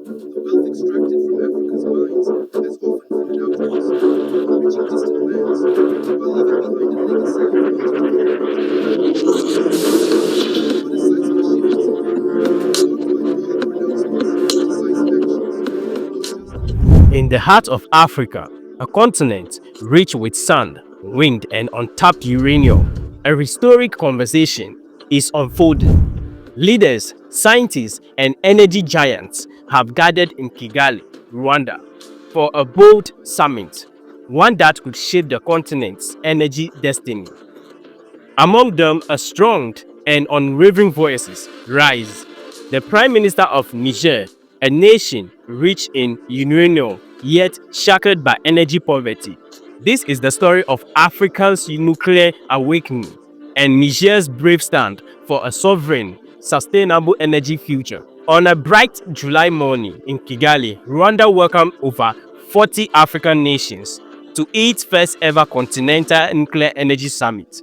The wealth extracted from Africa's mines has often funded outputs, enriching distant lands, while leaving behind a legacy of multi-development. But a seismic shift is imminent, marked by powerful announcements and decisive actions, not just In the heart of Africa, a continent rich with sand, wind, and untapped uranium, a historic conversation is unfolding. Leaders, scientists, and energy giants have gathered in Kigali, Rwanda, for a bold summit, one that could shape the continent's energy destiny. Among them, a strong and unwavering voices rise. The Prime Minister of Niger, a nation rich in uranium yet shackled by energy poverty. This is the story of Africa's nuclear awakening and Niger's brave stand for a sovereign, sustainable energy future. On a bright July morning in Kigali, Rwanda welcomed over 40 African nations to its first ever Continental Nuclear Energy Summit.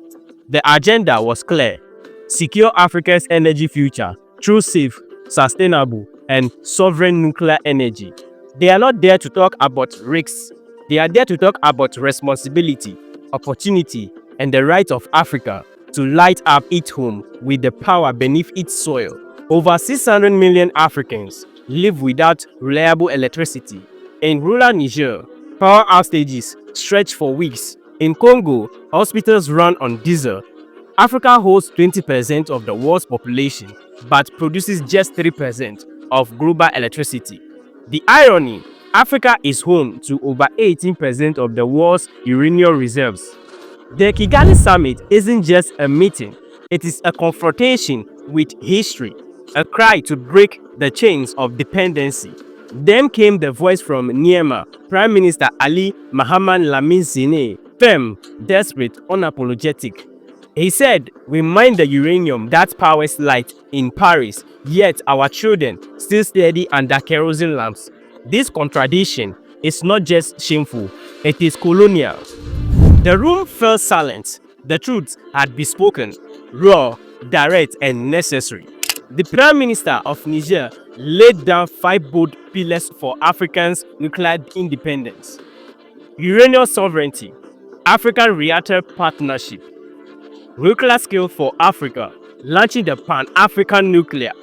The agenda was clear: secure Africa's energy future through safe, sustainable, and sovereign nuclear energy. They are not there to talk about risks, they are there to talk about responsibility, opportunity, and the right of Africa to light up its home with the power beneath its soil. Over 600 million Africans live without reliable electricity. In rural Niger, power outages stretch for weeks. In Congo, hospitals run on diesel. Africa holds 20% of the world's population but produces just 3% of global electricity. The irony: Africa is home to over 18% of the world's uranium reserves. The Kigali Summit isn't just a meeting, it is a confrontation with history, a cry to break the chains of dependency. Then came the voice from Niamey, Prime Minister Ali Mohamed Lamine Zine, firm, desperate, unapologetic. He said, "We mine the uranium that powers light in Paris, yet our children still study under kerosene lamps." This contradiction is not just shameful, it is colonial. The room fell silent. The truth had been spoken, raw, direct, and necessary. The Prime Minister of Niger laid down 5 bold pillars for Africa's nuclear independence: uranium sovereignty, African reactor partnership, nuclear skill for Africa, launching the Pan-African nuclear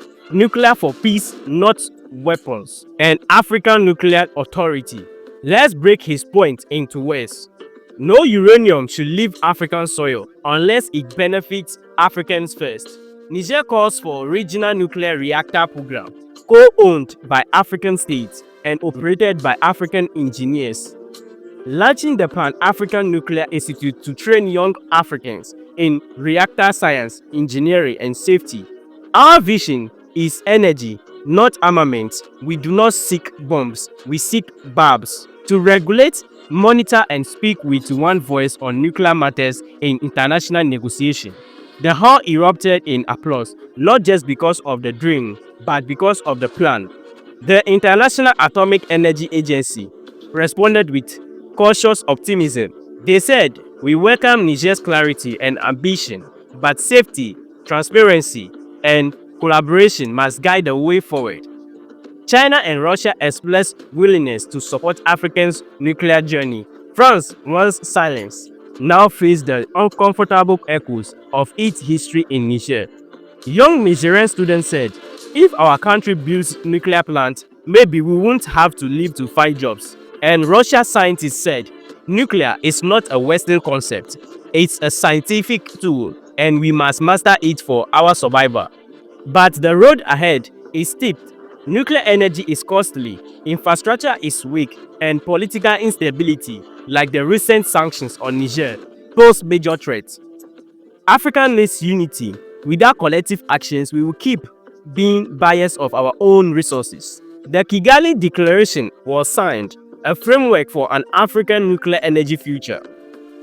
for peace, not weapons, and African Nuclear Authority. Let's break his point into words. No uranium should leave African soil unless it benefits Africans first. Niger calls for regional nuclear reactor program, co-owned by African states and operated by African engineers. Launching the Pan-African Nuclear Institute to train young Africans in reactor science, engineering, and safety. Our vision is energy, not armament. We do not seek bombs, we seek barbs. To regulate, monitor, and speak with one voice on nuclear matters in international negotiation. The hall erupted in applause, not just because of the dream, but because of the plan. The International Atomic Energy Agency responded with cautious optimism. They said, "We welcome Niger's clarity and ambition, but safety, transparency, and collaboration must guide the way forward." China and Russia expressed willingness to support Africa's nuclear journey. France, once silenced, now faced the uncomfortable echoes of its history in Niger. Young Nigerian students said, "If our country builds nuclear plant, maybe we won't have to live to find jobs." And Russia scientists said, "Nuclear is not a Western concept. It's a scientific tool, and we must master it for our survival." But the road ahead is steep. Nuclear energy is costly, infrastructure is weak, and political instability, like the recent sanctions on Niger, pose major threats. Africa needs unity. Without collective actions, we will keep being buyers of our own resources. The Kigali Declaration was signed, a framework for an African nuclear energy future.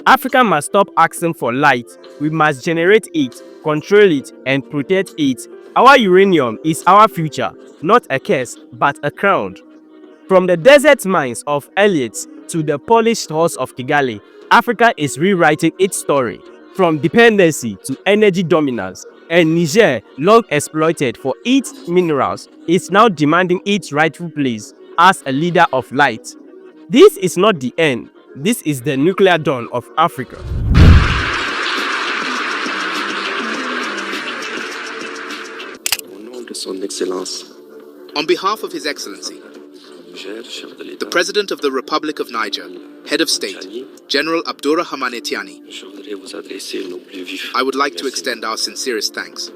Africa must stop asking for light. We must generate it, control it, and protect it. Our uranium is our future, not a curse, but a crown. From the desert mines of Elliot to the polished halls of Kigali, Africa is rewriting its story, from dependency to energy dominance. and Niger, long exploited for its minerals, is now demanding its rightful place as a leader of light. This is not the end. This is the nuclear dawn of Africa. On behalf of His Excellency, the President of the Republic of Niger, Head of State, General Abdourahmane Tiani, I would like to extend our sincerest thanks.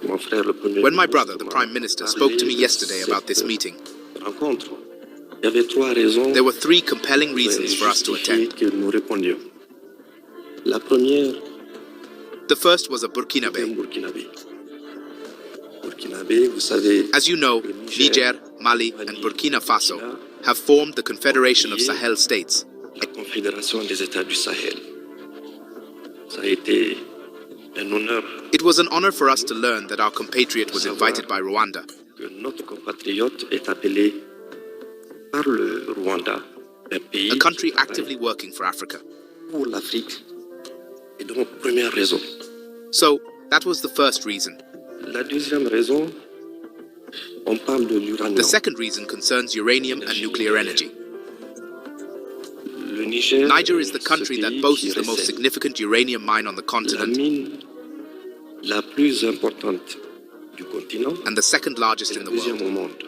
When my brother, the Prime Minister, spoke to me yesterday about this meeting, there were three compelling reasons for us to attend. The first was a Burkinabe. As you know, Niger, Mali, and Burkina Faso have formed the Confederation of Sahel States. It was an honor for us to learn that our compatriot was invited by Rwanda. A country actively working for Africa. So, that was the first reason. The second reason concerns uranium and nuclear energy. Niger is the country that boasts the most significant uranium mine on the continent and the second largest in the world.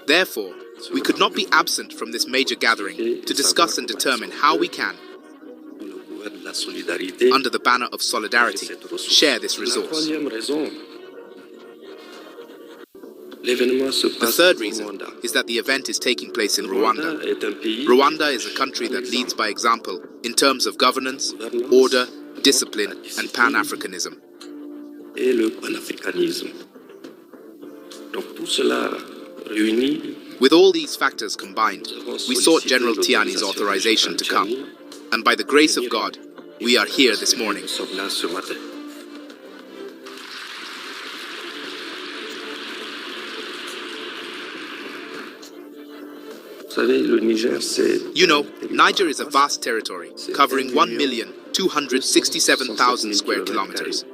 Therefore, we could not be absent from this major gathering to discuss and determine how we can, under the banner of solidarity, share this resource. The third reason is that the event is taking place in Rwanda. Rwanda is a country that leads by example in terms of governance, order, discipline, and Pan-Africanism. With all these factors combined, we sought General Tiani's authorization to come, and by the grace of God, we are here this morning. You know, Niger is a vast territory covering 1,267,000 square kilometers.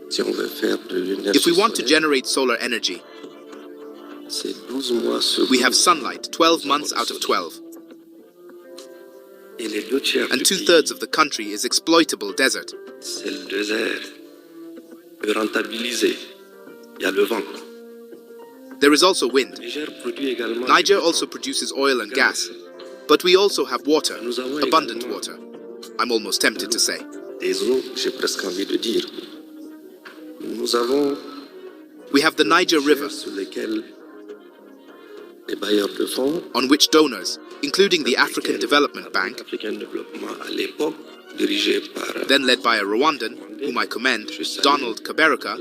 If we want to generate solar energy, we have sunlight 12 months out of 12. And 2/3 of the country is exploitable desert. There is also wind. Niger also produces oil and gas, but we also have water, abundant water. I'm almost tempted to say. We have the Niger River, on which donors, including the African Development Bank, then led by a Rwandan, whom I commend, Donald Kaberuka,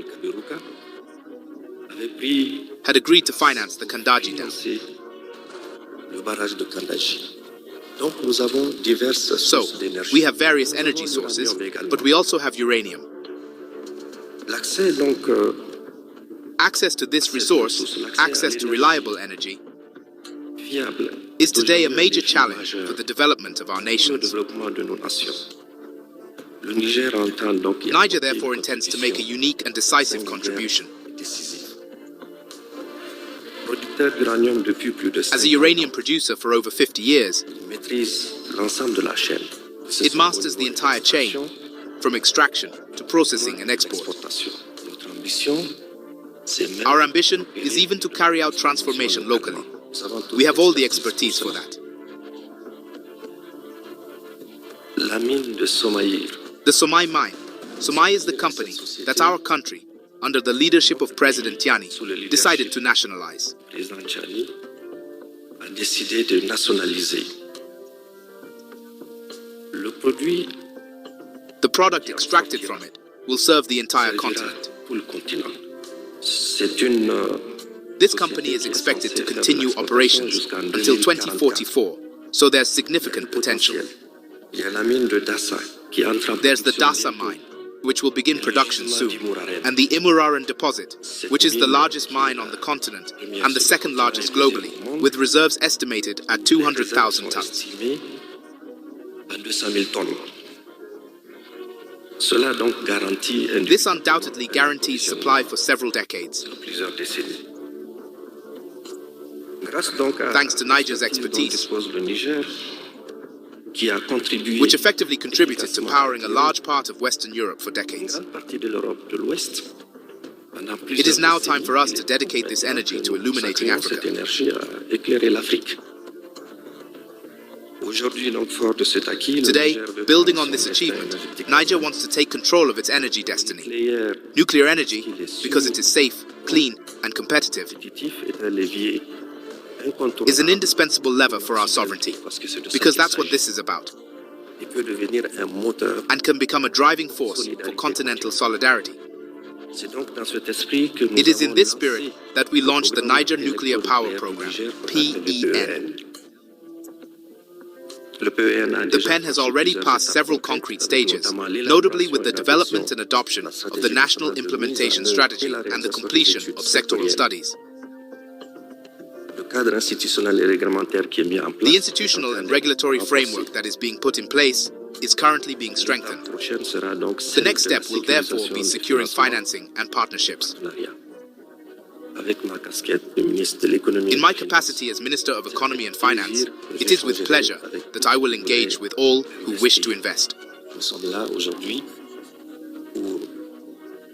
had agreed to finance the Kandaji Dam. So, we have various energy sources, but we also have uranium. Access to this resource, access to reliable energy, is today a major challenge for the development of our nations. Niger therefore intends to make a unique and decisive contribution. As a uranium producer for over 50 years, it masters the entire chain, from extraction to processing and export. Our ambition is even to carry out transformation locally. We have all the expertise for that. The Somai mine. Somai is the company that our country, under the leadership of President Tiani, decided to nationalize. The product extracted from it will serve the entire continent. This company is expected to continue operations until 2044, so there's significant potential. There's the Dassa mine, which will begin production soon, and the Imuraran deposit, which is the largest mine on the continent and the second largest globally, with reserves estimated at 200,000 tons. à 200 000 tonnes. Cela donc garantit This undoubtedly guarantees supply for several decades. plusieurs décennies. Grâce donc à Thanks to Niger's dont expertise, dispose le Niger, qui a contribué which effectively contributed to powering a large part of Western Europe for decades. grande partie de l'Europe de l'Ouest. Pendant It is plusieurs now time for us décennies, to dedicate this energy to illuminating consacrons cette Africa. énergie à éclairer l'Afrique. Aujourd'hui, donc, fort de cet acquis, le Today, Niger veut building prendre on this son achievement, destin Niger wants to take control of its energy destiny. nucléaire Nuclear energy, because it is safe, clean, and competitive, compétitif est un levier incontournable. is an indispensable lever for our sovereignty, Parce que c'est de ça because qu'il that's what s'agit. this is about, Et peut devenir un moteur. and can become a driving force for continental solidarity. C'est donc dans cet esprit que nous It is in avons this lancé spirit that we launched the Niger Nuclear Power Program, PEN. Le PEN a The déjà PEN has franchi already plusieurs passed étapes several concrètes, concrete stages, notamment l'élaboration notably with the et l'adoption development and adoption de la of stratégie the National nationale de Implementation mise en œuvre Strategy et la and the réalisation completion des études of sectoral sectorielles. studies. Le cadre institutionnel et réglementaire qui est mis en place. The institutional and regulatory framework that is being put in place is currently being strengthened. Prochaine sera donc The celle next de la step will therefore sécurisation be du securing financement financing and partnerships. partenariat. Avec ma casquette de ministre de l'économie. In my capacity as Minister of Economy and Finance, it is with pleasure that I will engage with all who wish to invest. Nous sommes là aujourd'hui pour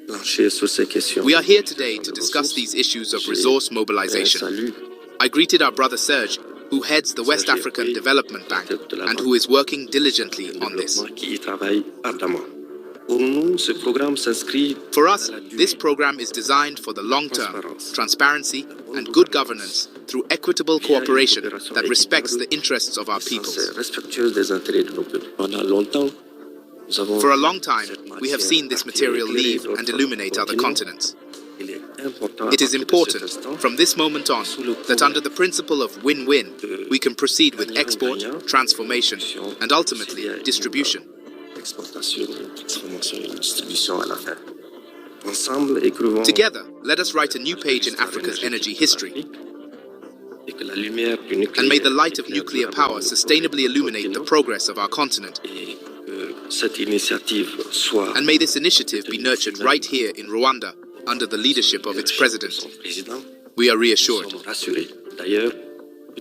plancher sur ces questions. We are here today to discuss these issues of resource mobilization. Salut. I greeted our brother Serge, who heads the West African Development Bank and who is working diligently on this. Qui y travaille ardemment. Pour nous, ce programme s'inscrit For us, this program is designed for the long term, transparency and good governance through equitable cooperation that respects the interests of our peoples. respectueuse des intérêts de nos peuples. Pendant longtemps, nous avons For a long time, we have seen this material leave and illuminate other continents. Il est important It is important, from this moment on, that under the principle of win-win, we can proceed with export, transformation, and ultimately distribution. exportation, transformation et distribution à la fin. Ensemble, écrivons Together, let us write a new page in Africa's energy history, et que la lumière du and may the nucléaire light of nuclear power sustainably illuminate the progress of our continent. et que cette initiative soit And may this initiative be nurtured right here in Rwanda under the leadership of its president. son président. We are Nous reassured. sommes rassurés. D'ailleurs,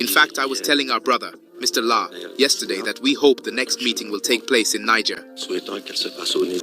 In fact, I was telling our brother, Mr. La, yesterday that we hope the next meeting will take place in Niger. souhaitons qu'elle se passe au Niger.